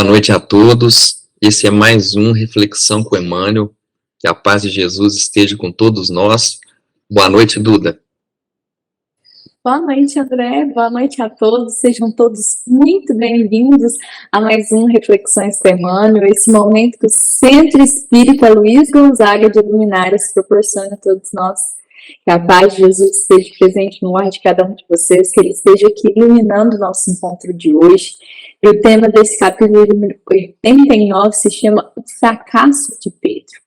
noite a todos. Esse é mais um Reflexão com Emmanuel. Que a paz de Jesus esteja com todos nós. Boa noite, Duda. Boa noite, André. Boa noite a todos. Sejam todos muito bem-vindos a mais um Reflexões com Emmanuel, esse momento que o Centro Espírita Luiz Gonzaga de Luminárias proporciona a todos nós. Que a paz de Jesus esteja presente no ar de cada um de vocês, que ele esteja aqui iluminando o nosso encontro de hoje. E o tema desse capítulo 89 se chama O Fracasso de Pedro.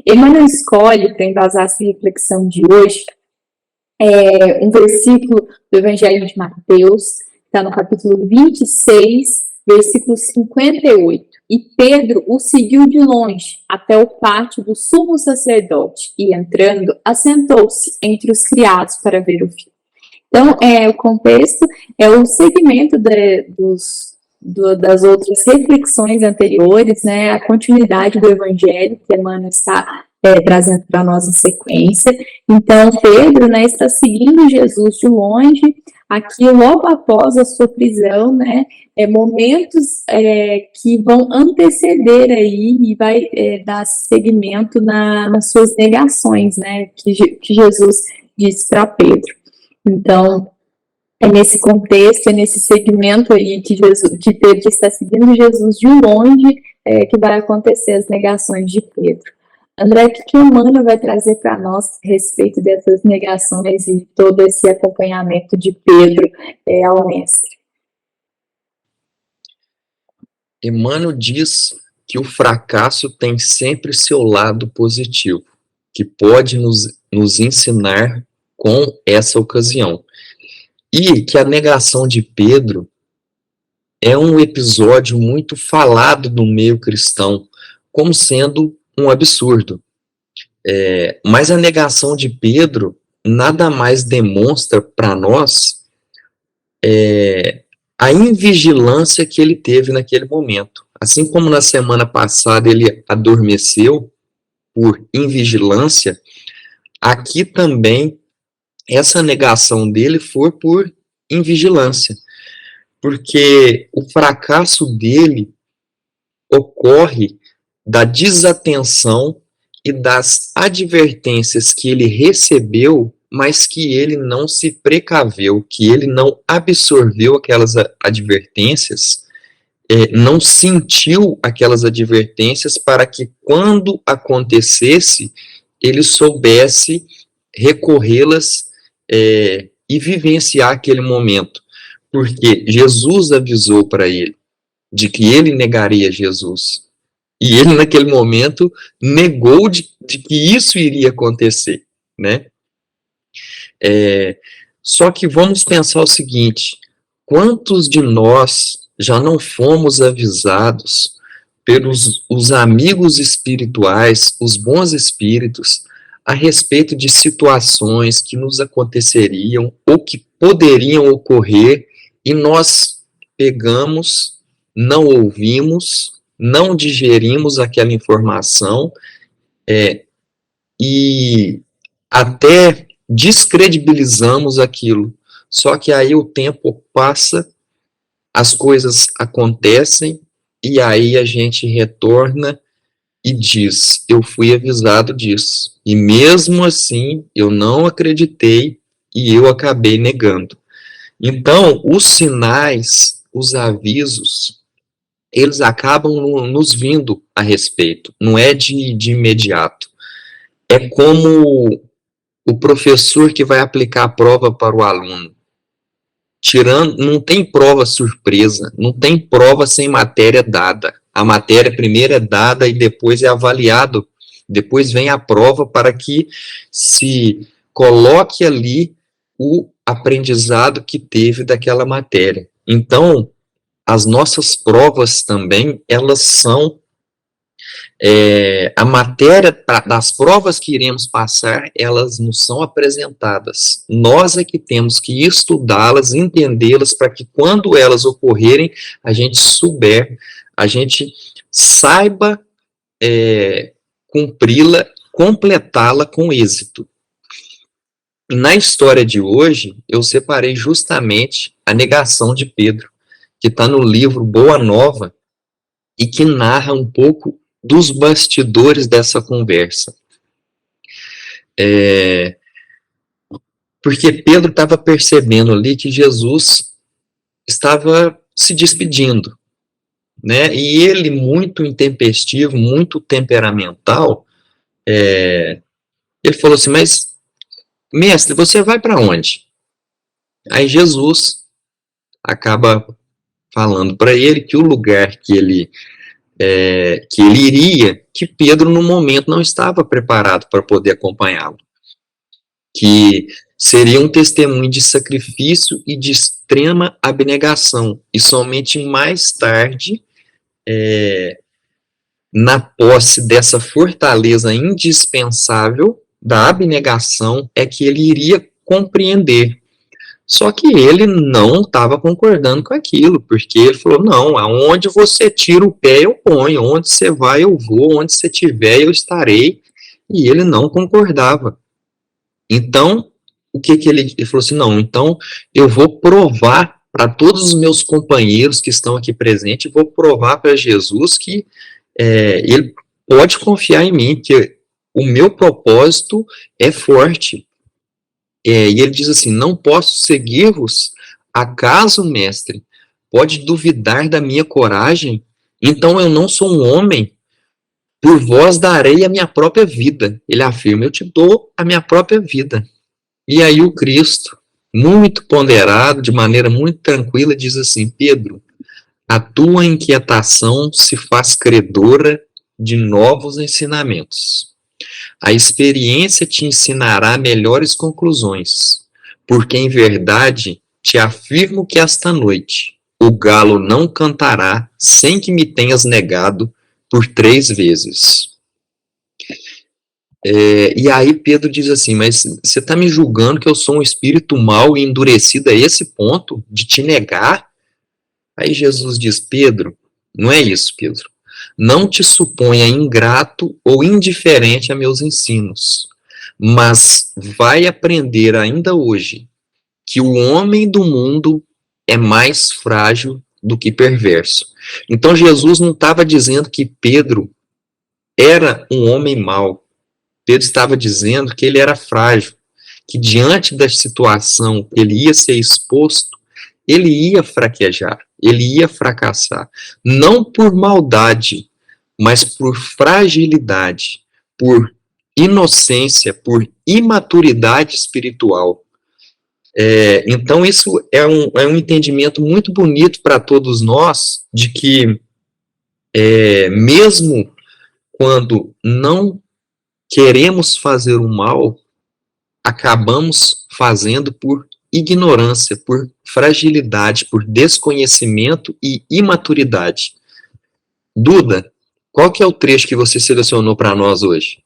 Emmanuel escolhe, para embasar essa reflexão de hoje, um versículo do Evangelho de Mateus, que está no capítulo 26, versículo 58. E Pedro o seguiu de longe até o pátio do sumo sacerdote e, entrando, assentou-se entre os criados para ver o fim. Então, o contexto é o segmento das outras reflexões anteriores, né, a continuidade do Evangelho que Emmanuel está trazendo para nós em sequência. Então, Pedro, né, está seguindo Jesus de longe, aqui logo após a sua prisão, né, momentos que vão anteceder aí e vai dar seguimento nas suas negações, né, que Jesus disse para Pedro. Então, é nesse contexto, é nesse segmento aí que Pedro está seguindo Jesus de longe que vai acontecer as negações de Pedro. André, o que o Emmanuel vai trazer para nós a respeito dessas negações e todo esse acompanhamento de Pedro ao Mestre? Emmanuel diz que o fracasso tem sempre seu lado positivo, que pode nos ensinar com essa ocasião. E que a negação de Pedro é um episódio muito falado no meio cristão, como sendo um absurdo. Mas a negação de Pedro nada mais demonstra para nós a invigilância que ele teve naquele momento. Assim como na semana passada ele adormeceu por invigilância, aqui também essa negação dele foi por invigilância, porque o fracasso dele ocorre da desatenção e das advertências que ele recebeu, mas que ele não se precaveu, que ele não absorveu aquelas advertências, não sentiu aquelas advertências para que quando acontecesse, ele soubesse recorrê-las e vivenciar aquele momento, porque Jesus avisou para ele de que ele negaria Jesus, e ele naquele momento negou de que isso iria acontecer, né? Só que vamos pensar o seguinte: quantos de nós já não fomos avisados pelos os amigos espirituais, os bons espíritos, a respeito de situações que nos aconteceriam ou que poderiam ocorrer, e nós pegamos, não ouvimos, não digerimos aquela informação e até descredibilizamos aquilo. Só que aí o tempo passa, as coisas acontecem e aí a gente retorna e diz: eu fui avisado disso, e mesmo assim eu não acreditei e eu acabei negando. Então, os sinais, os avisos, eles acabam nos vindo a respeito, não é de imediato. É como o professor que vai aplicar a prova para o aluno. Não tem prova surpresa, não tem prova sem matéria dada. A matéria primeiro é dada e depois é avaliado, depois vem a prova para que se coloque ali o aprendizado que teve daquela matéria. Então, as nossas provas também, elas são a matéria das provas que iremos passar, elas nos são apresentadas. Nós é que temos que estudá-las, entendê-las, para que quando elas ocorrerem, a gente souber, a gente saiba cumpri-la, completá-la com êxito. E na história de hoje, eu separei justamente a negação de Pedro, que está no livro Boa Nova, e que narra um pouco dos bastidores dessa conversa. Porque Pedro estava percebendo ali que Jesus estava se despedindo, né? E ele, muito intempestivo, muito temperamental, ele falou assim, mas, mestre, você vai para onde? Aí Jesus acaba falando para ele que o lugar que ele iria, que Pedro no momento não estava preparado para poder acompanhá-lo, que seria um testemunho de sacrifício e de extrema abnegação, e somente mais tarde, na posse dessa fortaleza indispensável da abnegação, é que ele iria compreender. Só que ele não estava concordando com aquilo, porque ele falou, não, aonde você tira o pé eu ponho, onde você vai eu vou, onde você estiver eu estarei, e ele não concordava. Então, o que ele falou assim, não, então eu vou provar para todos os meus companheiros que estão aqui presentes, vou provar para Jesus que ele pode confiar em mim, que o meu propósito é forte. E ele diz assim, não posso seguir-vos, acaso, mestre, pode duvidar da minha coragem? Então eu não sou um homem, por vós darei a minha própria vida. Ele afirma, eu te dou a minha própria vida. E aí o Cristo, muito ponderado, de maneira muito tranquila, diz assim, Pedro, a tua inquietação se faz credora de novos ensinamentos. A experiência te ensinará melhores conclusões, porque em verdade te afirmo que esta noite o galo não cantará sem que me tenhas negado por 3 vezes. E aí Pedro diz assim, mas você está me julgando que eu sou um espírito mau e endurecido a esse ponto de te negar? Aí Jesus diz, Pedro, não é isso, Pedro. Não te suponha ingrato ou indiferente a meus ensinos, mas vai aprender ainda hoje que o homem do mundo é mais frágil do que perverso. Então Jesus não estava dizendo que Pedro era um homem mau. Pedro estava dizendo que ele era frágil, que diante da situação que ele ia ser exposto, ele ia fraquejar, ele ia fracassar. Não por maldade, mas por fragilidade, por inocência, por imaturidade espiritual. Então isso é um entendimento muito bonito para todos nós, de que mesmo quando não queremos fazer o mal, acabamos fazendo por ignorância, por fragilidade, por desconhecimento e imaturidade. Duda, qual que é o trecho que você selecionou para nós hoje?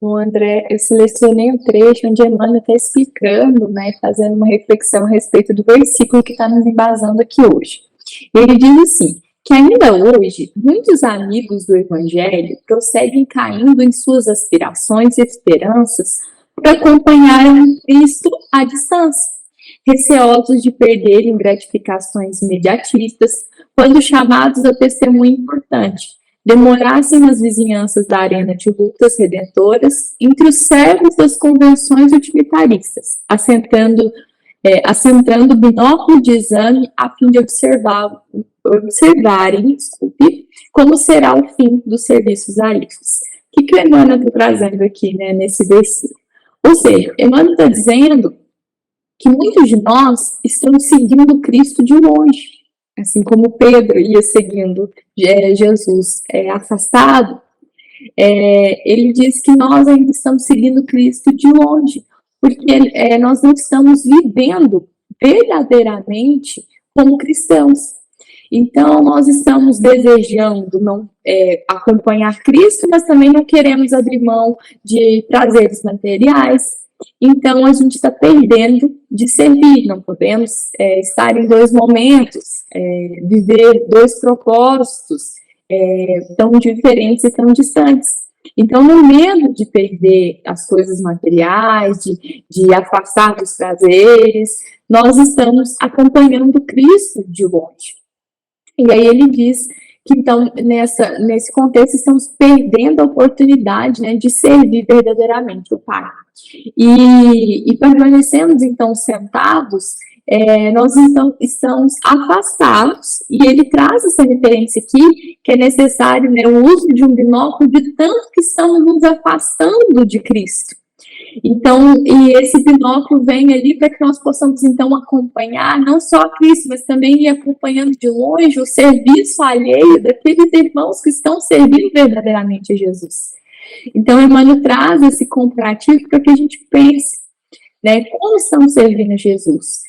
Bom, André, eu selecionei um trecho onde Emmanuel está explicando, né, fazendo uma reflexão a respeito do versículo que está nos embasando aqui hoje. Ele diz assim, que ainda hoje, muitos amigos do Evangelho prosseguem caindo em suas aspirações e esperanças por acompanharem Cristo à distância, receosos de perderem gratificações imediatistas quando chamados a testemunho importante, demorassem nas vizinhanças da arena de lutas redentoras entre os servos das convenções utilitaristas, assentando o binóculo de exame a fim de observarem, como será o fim dos serviços alícios. O que o Emmanuel está trazendo aqui, né, nesse versículo? Ou seja, Emmanuel está dizendo que muitos de nós estamos seguindo Cristo de longe, assim como Pedro ia seguindo Jesus afastado. Ele diz que nós ainda estamos seguindo Cristo de longe, porque nós não estamos vivendo verdadeiramente como cristãos. Então, nós estamos desejando não acompanhar Cristo, mas também não queremos abrir mão de prazeres materiais. Então, a gente está perdendo de servir, não podemos estar em 2 momentos, viver 2 propósitos tão diferentes e tão distantes. Então, no medo de perder as coisas materiais, de afastar dos prazeres, nós estamos acompanhando Cristo de longe. E aí ele diz que então, nesse contexto, estamos perdendo a oportunidade, né, de servir verdadeiramente o Pai. E permanecemos, então, sentados, nós, então, estamos afastados, e ele traz essa referência aqui, que é necessário, né, o uso de um binóculo, de tanto que estamos nos afastando de Cristo. Então, e esse binóculo vem ali para que nós possamos, então, acompanhar não só a Cristo, mas também ir acompanhando de longe o serviço alheio daqueles irmãos que estão servindo verdadeiramente a Jesus. Então, Emmanuel traz esse comparativo para que a gente pense, né, como estamos servindo a Jesus.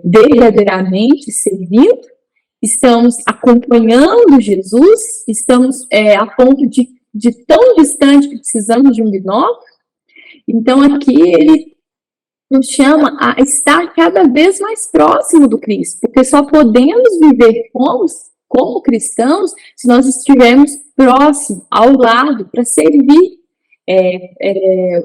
Verdadeiramente servindo, estamos acompanhando Jesus, estamos a ponto de tão distante que precisamos de um binóculo. Então, aqui ele nos chama a estar cada vez mais próximo do Cristo, porque só podemos viver como cristãos se nós estivermos próximo, ao lado, para servir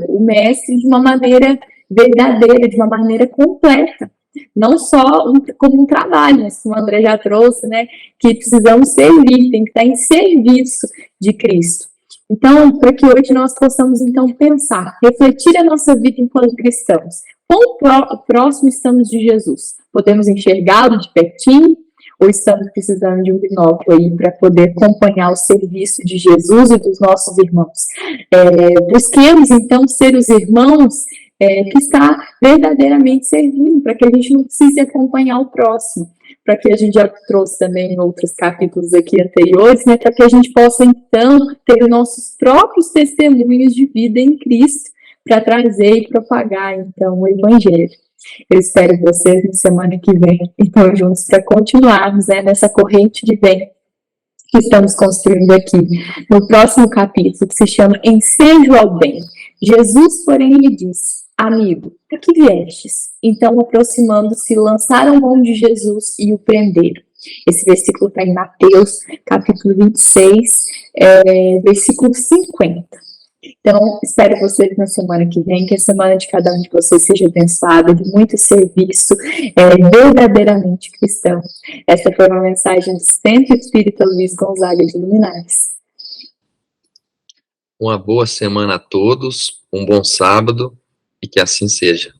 o Mestre de uma maneira verdadeira, de uma maneira completa. Não só como um trabalho, mas como o André já trouxe, né, que precisamos servir, tem que estar em serviço de Cristo. Então, para que hoje nós possamos, então, pensar, refletir a nossa vida enquanto cristãos. Quão próximo estamos de Jesus? Podemos enxergá-lo de pertinho? Ou estamos precisando de um binóculo aí para poder acompanhar o serviço de Jesus e dos nossos irmãos? Busquemos, então, ser os irmãos que está verdadeiramente servindo, para que a gente não precise acompanhar o próximo, para que a gente já trouxe também em outros capítulos aqui anteriores, né, para que a gente possa, então, ter os nossos próprios testemunhos de vida em Cristo, para trazer e propagar, então, o Evangelho. Eu espero vocês na semana que vem, então, juntos, para continuarmos, né, nessa corrente de bem que estamos construindo aqui. No próximo capítulo, que se chama Ensejo ao Bem, Jesus, porém, lhe disse: amigo, para que viestes? Então, aproximando-se, lançaram mão de Jesus e o prenderam. Esse versículo está em Mateus, capítulo 26, versículo 50. Então, espero vocês na semana que vem, que a semana de cada um de vocês seja abençoada, de muito serviço, verdadeiramente cristão. Essa foi uma mensagem do Centro Espírita Luiz Gonzaga de Luminares. Uma boa semana a todos, um bom sábado, e que assim seja.